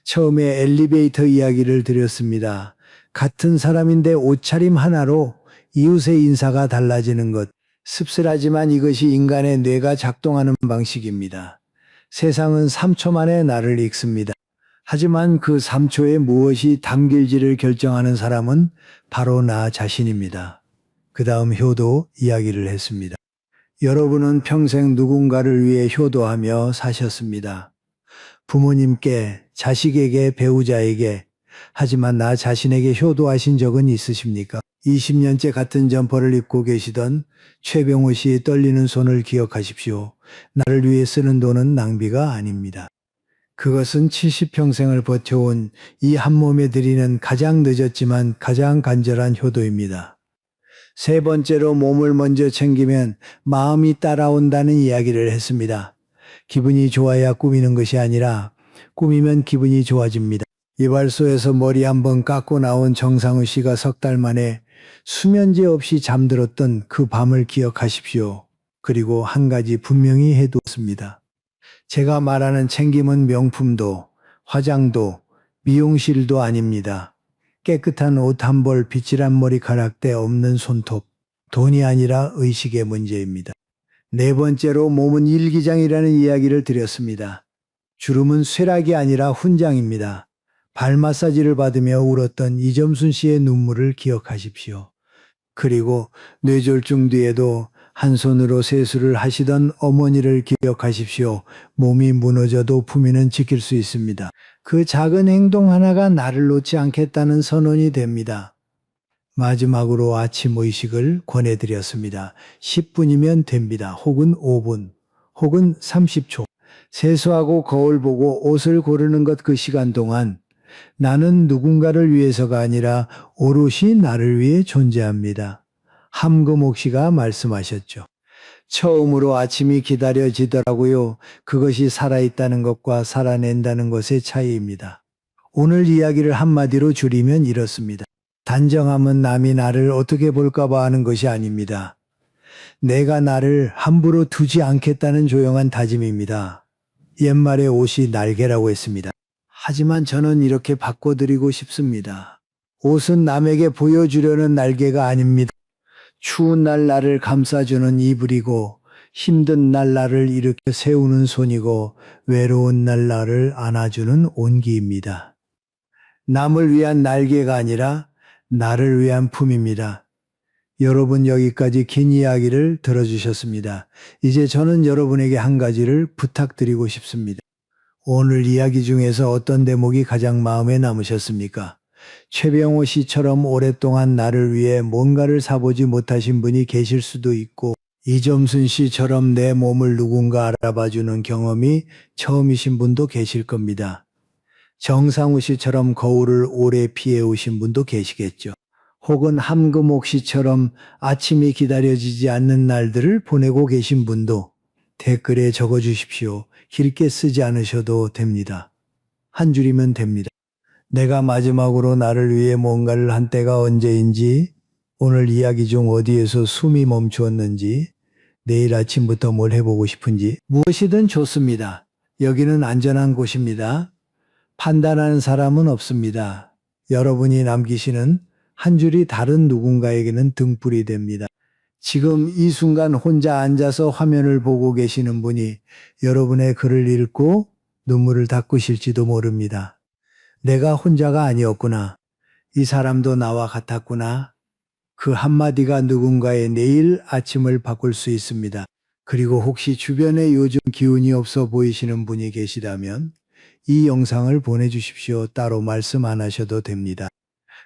Speaker 1: 처음에 엘리베이터 이야기를 드렸습니다. 같은 사람인데 옷차림 하나로 이웃의 인사가 달라지는 것. 씁쓸하지만 이것이 인간의 뇌가 작동하는 방식입니다. 세상은 3초 만에 나를 읽습니다. 하지만 그 3초에 무엇이 담길지를 결정하는 사람은 바로 나 자신입니다. 그 다음 효도 이야기를 했습니다. 여러분은 평생 누군가를 위해 효도하며 사셨습니다. 부모님께, 자식에게, 배우자에게, 하지만 나 자신에게 효도하신 적은 있으십니까? 20년째 같은 점퍼를 입고 계시던 최병호 씨의 떨리는 손을 기억하십시오. 나를 위해 쓰는 돈은 낭비가 아닙니다. 그것은 70평생을 버텨온 이 한 몸에 드리는 가장 늦었지만 가장 간절한 효도입니다. 세 번째로 몸을 먼저 챙기면 마음이 따라온다는 이야기를 했습니다. 기분이 좋아야 꾸미는 것이 아니라 꾸미면 기분이 좋아집니다. 이발소에서 머리 한번 깎고 나온 정상우 씨가 석 달 만에 수면제 없이 잠들었던 그 밤을 기억하십시오. 그리고 한 가지 분명히 해두었습니다. 제가 말하는 챙김은 명품도, 화장도, 미용실도 아닙니다. 깨끗한 옷 한 벌, 빗질한 머리카락대 없는 손톱, 돈이 아니라 의식의 문제입니다. 네 번째로 몸은 일기장이라는 이야기를 드렸습니다. 주름은 쇠락이 아니라 훈장입니다. 발 마사지를 받으며 울었던 이점순 씨의 눈물을 기억하십시오. 그리고 뇌졸중 뒤에도 한 손으로 세수를 하시던 어머니를 기억하십시오. 몸이 무너져도 품위는 지킬 수 있습니다. 그 작은 행동 하나가 나를 놓지 않겠다는 선언이 됩니다. 마지막으로 아침 의식을 권해드렸습니다. 10분이면 됩니다. 혹은 5분, 혹은 30초. 세수하고 거울 보고 옷을 고르는 것 그 시간 동안 나는 누군가를 위해서가 아니라 오롯이 나를 위해 존재합니다. 함금옥 씨가 말씀하셨죠. 처음으로 아침이 기다려지더라고요. 그것이 살아있다는 것과 살아낸다는 것의 차이입니다. 오늘 이야기를 한마디로 줄이면 이렇습니다. 단정함은 남이 나를 어떻게 볼까봐 하는 것이 아닙니다. 내가 나를 함부로 두지 않겠다는 조용한 다짐입니다. 옛말에 옷이 날개라고 했습니다. 하지만 저는 이렇게 바꿔드리고 싶습니다. 옷은 남에게 보여주려는 날개가 아닙니다. 추운 날 나를 감싸주는 이불이고 힘든 날 나를 일으켜 세우는 손이고 외로운 날 나를 안아주는 온기입니다. 남을 위한 날개가 아니라 나를 위한 품입니다. 여러분 여기까지 긴 이야기를 들어주셨습니다. 이제 저는 여러분에게 한 가지를 부탁드리고 싶습니다. 오늘 이야기 중에서 어떤 대목이 가장 마음에 남으셨습니까? 최병호 씨처럼 오랫동안 나를 위해 뭔가를 사보지 못하신 분이 계실 수도 있고 이점순 씨처럼 내 몸을 누군가 알아봐주는 경험이 처음이신 분도 계실 겁니다. 정상우 씨처럼 거울을 오래 피해 오신 분도 계시겠죠. 혹은 함금옥 씨처럼 아침이 기다려지지 않는 날들을 보내고 계신 분도 댓글에 적어주십시오. 길게 쓰지 않으셔도 됩니다. 한 줄이면 됩니다. 내가 마지막으로 나를 위해 뭔가를 한 때가 언제인지, 오늘 이야기 중 어디에서 숨이 멈추었는지, 내일 아침부터 뭘 해보고 싶은지 무엇이든 좋습니다. 여기는 안전한 곳입니다. 판단하는 사람은 없습니다. 여러분이 남기시는 한 줄이 다른 누군가에게는 등불이 됩니다. 지금 이 순간 혼자 앉아서 화면을 보고 계시는 분이 여러분의 글을 읽고 눈물을 닦으실지도 모릅니다. 내가 혼자가 아니었구나. 이 사람도 나와 같았구나. 그 한마디가 누군가의 내일 아침을 바꿀 수 있습니다. 그리고 혹시 주변에 요즘 기운이 없어 보이시는 분이 계시다면 이 영상을 보내주십시오. 따로 말씀 안 하셔도 됩니다.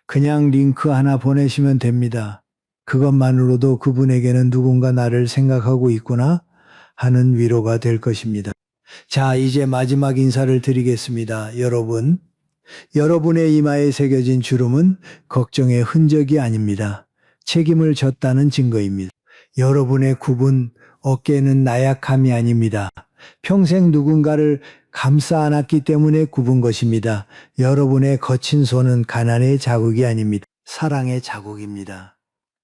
Speaker 1: 그냥 링크 하나 보내시면 됩니다. 그것만으로도 그분에게는 누군가 나를 생각하고 있구나 하는 위로가 될 것입니다. 자, 이제 마지막 인사를 드리겠습니다. 여러분의 이마에 새겨진 주름은 걱정의 흔적이 아닙니다. 책임을 졌다는 증거입니다. 여러분의 굽은 어깨는 나약함이 아닙니다. 평생 누군가를 감싸 안았기 때문에 굽은 것입니다. 여러분의 거친 손은 가난의 자국이 아닙니다. 사랑의 자국입니다.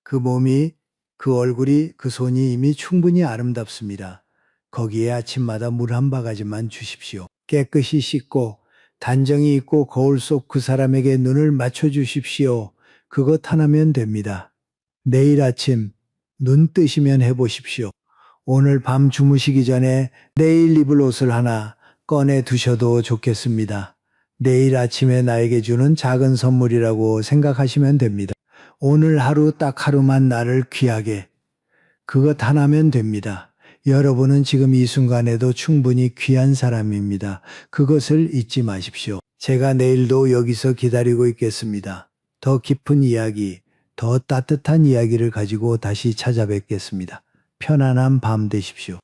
Speaker 1: 그 몸이, 그 얼굴이, 그 손이 이미 충분히 아름답습니다. 거기에 아침마다 물 한 바가지만 주십시오. 깨끗이 씻고 단정이 있고 거울 속 그 사람에게 눈을 맞춰주십시오. 그것 하나면 됩니다. 내일 아침 눈 뜨시면 해보십시오. 오늘 밤 주무시기 전에 내일 입을 옷을 하나 꺼내 두셔도 좋겠습니다. 내일 아침에 나에게 주는 작은 선물이라고 생각하시면 됩니다. 오늘 하루 딱 하루만 나를 귀하게, 그것 하나면 됩니다. 여러분은 지금 이 순간에도 충분히 귀한 사람입니다. 그것을 잊지 마십시오. 제가 내일도 여기서 기다리고 있겠습니다. 더 깊은 이야기, 더 따뜻한 이야기를 가지고 다시 찾아뵙겠습니다. 편안한 밤 되십시오.